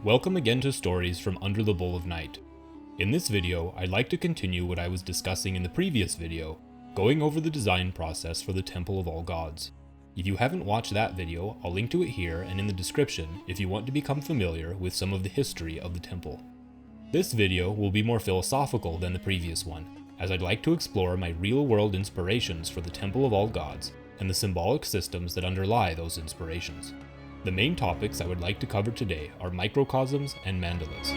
Welcome again to Stories from Under the Bowl of Night. In this video, I'd like to continue what I was discussing in the previous video, going over the design process for the Temple of All Gods. If you haven't watched that video, I'll link to it here and in the description if you want to become familiar with some of the history of the temple. This video will be more philosophical than the previous one, as I'd like to explore my real-world inspirations for the Temple of All Gods and the symbolic systems that underlie those inspirations. The main topics I would like to cover today are microcosms and mandalas.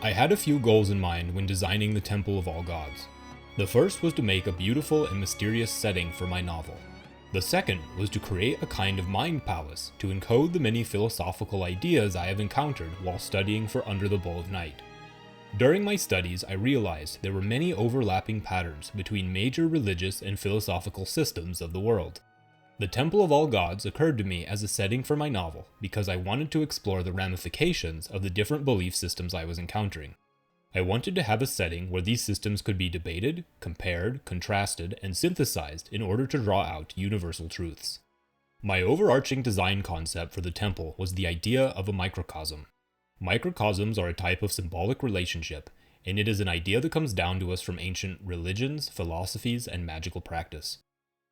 I had a few goals in mind when designing the Temple of All Gods. The first was to make a beautiful and mysterious setting for my novel. The second was to create a kind of mind palace to encode the many philosophical ideas I have encountered while studying for Under the Bowl of Night. During my studies, I realized there were many overlapping patterns between major religious and philosophical systems of the world. The Temple of All Gods occurred to me as a setting for my novel because I wanted to explore the ramifications of the different belief systems I was encountering. I wanted to have a setting where these systems could be debated, compared, contrasted, and synthesized in order to draw out universal truths. My overarching design concept for the temple was the idea of a microcosm. Microcosms are a type of symbolic relationship, and it is an idea that comes down to us from ancient religions, philosophies, and magical practice.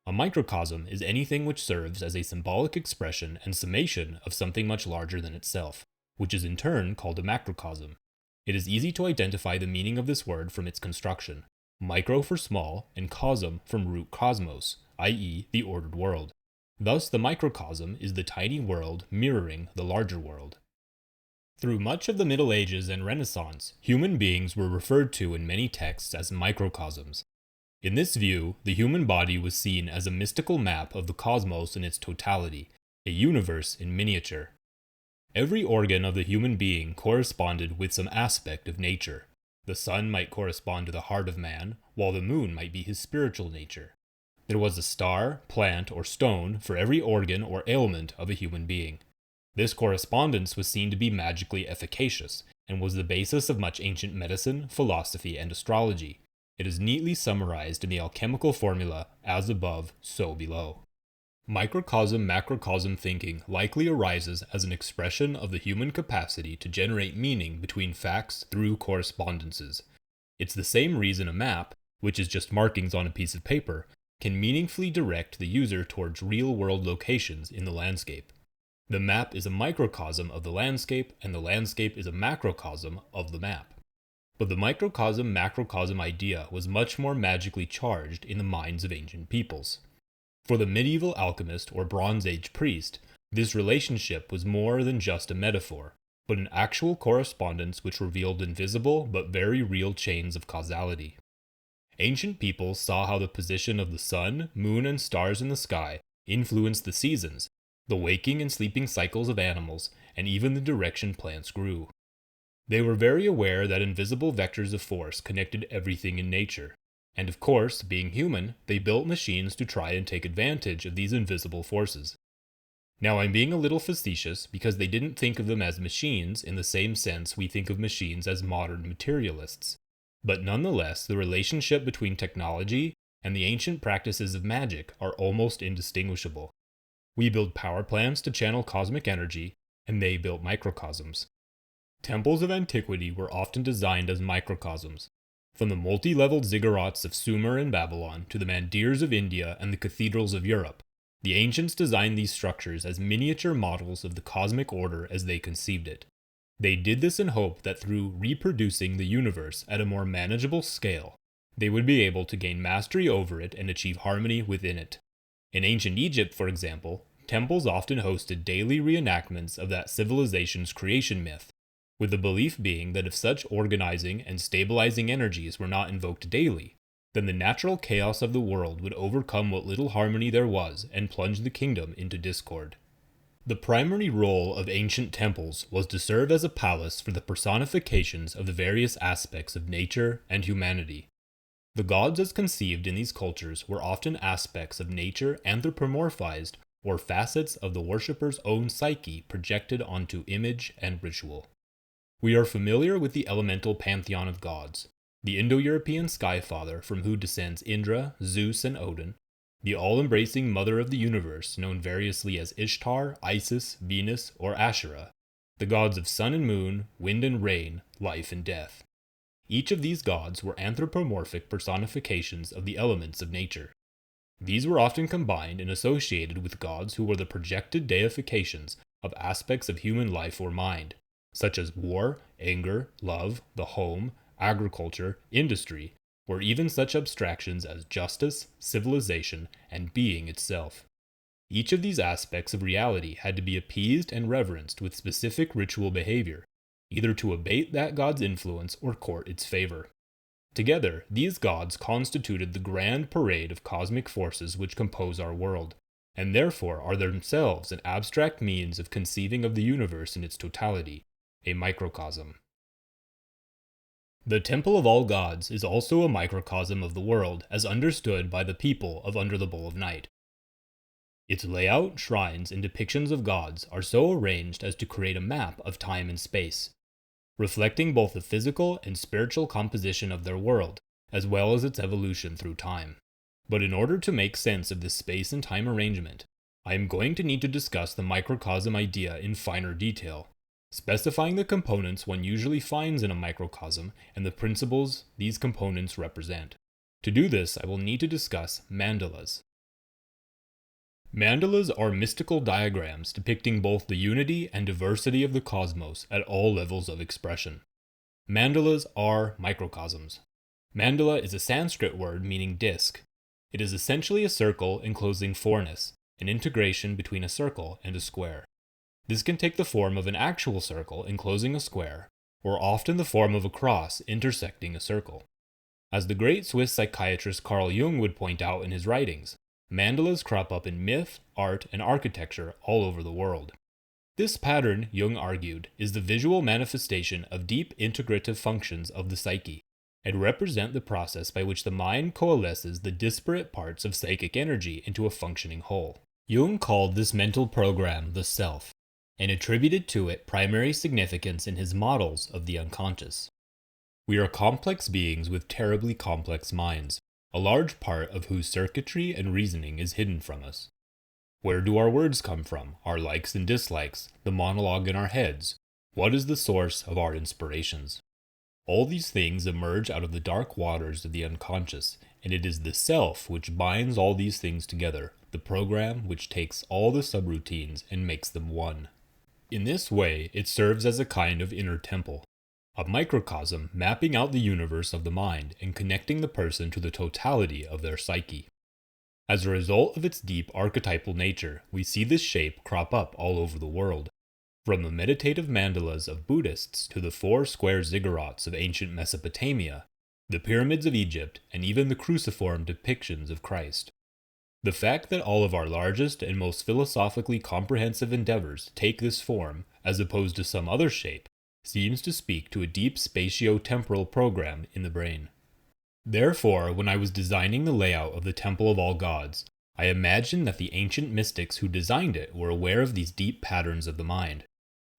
A microcosm is anything which serves as a symbolic expression and summation of something much larger than itself, which is in turn called a macrocosm. It is easy to identify the meaning of this word from its construction: micro for small, and cosm from root cosmos, i.e. the ordered world. Thus, the microcosm is the tiny world mirroring the larger world. Through much of the Middle Ages and Renaissance, human beings were referred to in many texts as microcosms. In this view, the human body was seen as a mystical map of the cosmos in its totality, a universe in miniature. Every organ of the human being corresponded with some aspect of nature. The sun might correspond to the heart of man, while the moon might be his spiritual nature. There was a star, plant, or stone for every organ or ailment of a human being. This correspondence was seen to be magically efficacious, and was the basis of much ancient medicine, philosophy, and astrology. It is neatly summarized in the alchemical formula, as above, so below. Microcosm-macrocosm thinking likely arises as an expression of the human capacity to generate meaning between facts through correspondences. It's the same reason a map, which is just markings on a piece of paper, can meaningfully direct the user towards real-world locations in the landscape. The map is a microcosm of the landscape, and the landscape is a macrocosm of the map. But the microcosm-macrocosm idea was much more magically charged in the minds of ancient peoples. For the medieval alchemist or Bronze Age priest, this relationship was more than just a metaphor, but an actual correspondence which revealed invisible but very real chains of causality. Ancient peoples saw how the position of the sun, moon, and stars in the sky influenced the seasons, the waking and sleeping cycles of animals, and even the direction plants grew. They were very aware that invisible vectors of force connected everything in nature, and of course, being human, they built machines to try and take advantage of these invisible forces. Now, I'm being a little facetious because they didn't think of them as machines in the same sense we think of machines as modern materialists. But nonetheless, the relationship between technology and the ancient practices of magic are almost indistinguishable. We build power plants to channel cosmic energy, and they built microcosms. Temples of antiquity were often designed as microcosms. From the multi-leveled ziggurats of Sumer and Babylon to the mandirs of India and the cathedrals of Europe, the ancients designed these structures as miniature models of the cosmic order as they conceived it. They did this in hope that through reproducing the universe at a more manageable scale, they would be able to gain mastery over it and achieve harmony within it. In ancient Egypt, for example, temples often hosted daily reenactments of that civilization's creation myth, with the belief being that if such organizing and stabilizing energies were not invoked daily, then the natural chaos of the world would overcome what little harmony there was and plunge the kingdom into discord. The primary role of ancient temples was to serve as a palace for the personifications of the various aspects of nature and humanity. The gods as conceived in these cultures were often aspects of nature anthropomorphized or facets of the worshipper's own psyche projected onto image and ritual. We are familiar with the elemental pantheon of gods, the Indo-European sky father from whom descends Indra, Zeus, and Odin, the all-embracing mother of the universe known variously as Ishtar, Isis, Venus, or Asherah, the gods of sun and moon, wind and rain, life and death. Each of these gods were anthropomorphic personifications of the elements of nature. These were often combined and associated with gods who were the projected deifications of aspects of human life or mind, such as war, anger, love, the home, agriculture, industry, or even such abstractions as justice, civilization, and being itself. Each of these aspects of reality had to be appeased and reverenced with specific ritual behavior, either to abate that god's influence or court its favor. Together, these gods constituted the grand parade of cosmic forces which compose our world, and therefore are themselves an abstract means of conceiving of the universe in its totality, a microcosm. The Temple of All Gods is also a microcosm of the world as understood by the people of Under the Bowl of Night. Its layout, shrines, and depictions of gods are so arranged as to create a map of time and space, reflecting both the physical and spiritual composition of their world, as well as its evolution through time. But in order to make sense of this space and time arrangement, I am going to need to discuss the microcosm idea in finer detail, specifying the components one usually finds in a microcosm and the principles these components represent. To do this, I will need to discuss mandalas. Mandalas are mystical diagrams depicting both the unity and diversity of the cosmos at all levels of expression. Mandalas are microcosms. Mandala is a Sanskrit word meaning disk. It is essentially a circle enclosing fourness, an integration between a circle and a square. This can take the form of an actual circle enclosing a square, or often the form of a cross intersecting a circle. As the great Swiss psychiatrist Carl Jung would point out in his writings, mandalas crop up in myth, art, and architecture all over the world. This pattern, Jung argued, is the visual manifestation of deep integrative functions of the psyche, and represent the process by which the mind coalesces the disparate parts of psychic energy into a functioning whole. Jung called this mental program the self, and attributed to it primary significance in his models of the unconscious. We are complex beings with terribly complex minds, a large part of whose circuitry and reasoning is hidden from us. Where do our words come from, our likes and dislikes, the monologue in our heads? What is the source of our inspirations? All these things emerge out of the dark waters of the unconscious, and it is the self which binds all these things together, the program which takes all the subroutines and makes them one. In this way, it serves as a kind of inner temple, a microcosm mapping out the universe of the mind and connecting the person to the totality of their psyche. As a result of its deep archetypal nature, we see this shape crop up all over the world, from the meditative mandalas of Buddhists to the 4 square ziggurats of ancient Mesopotamia, the pyramids of Egypt, and even the cruciform depictions of Christ. The fact that all of our largest and most philosophically comprehensive endeavors take this form, as opposed to some other shape, seems to speak to a deep spatio-temporal program in the brain. Therefore, when I was designing the layout of the Temple of All Gods, I imagined that the ancient mystics who designed it were aware of these deep patterns of the mind.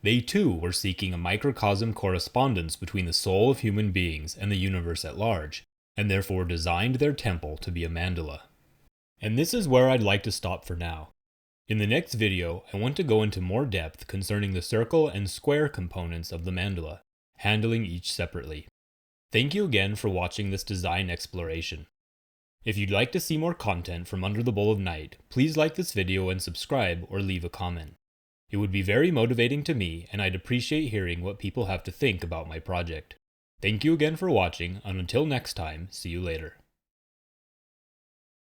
They too were seeking a microcosm correspondence between the soul of human beings and the universe at large, and therefore designed their temple to be a mandala. And this is where I'd like to stop for now. In the next video, I want to go into more depth concerning the circle and square components of the mandala, handling each separately. Thank you again for watching this design exploration. If you'd like to see more content from Under the Bowl of Night, please like this video and subscribe or leave a comment. It would be very motivating to me, and I'd appreciate hearing what people have to think about my project. Thank you again for watching, and until next time, see you later.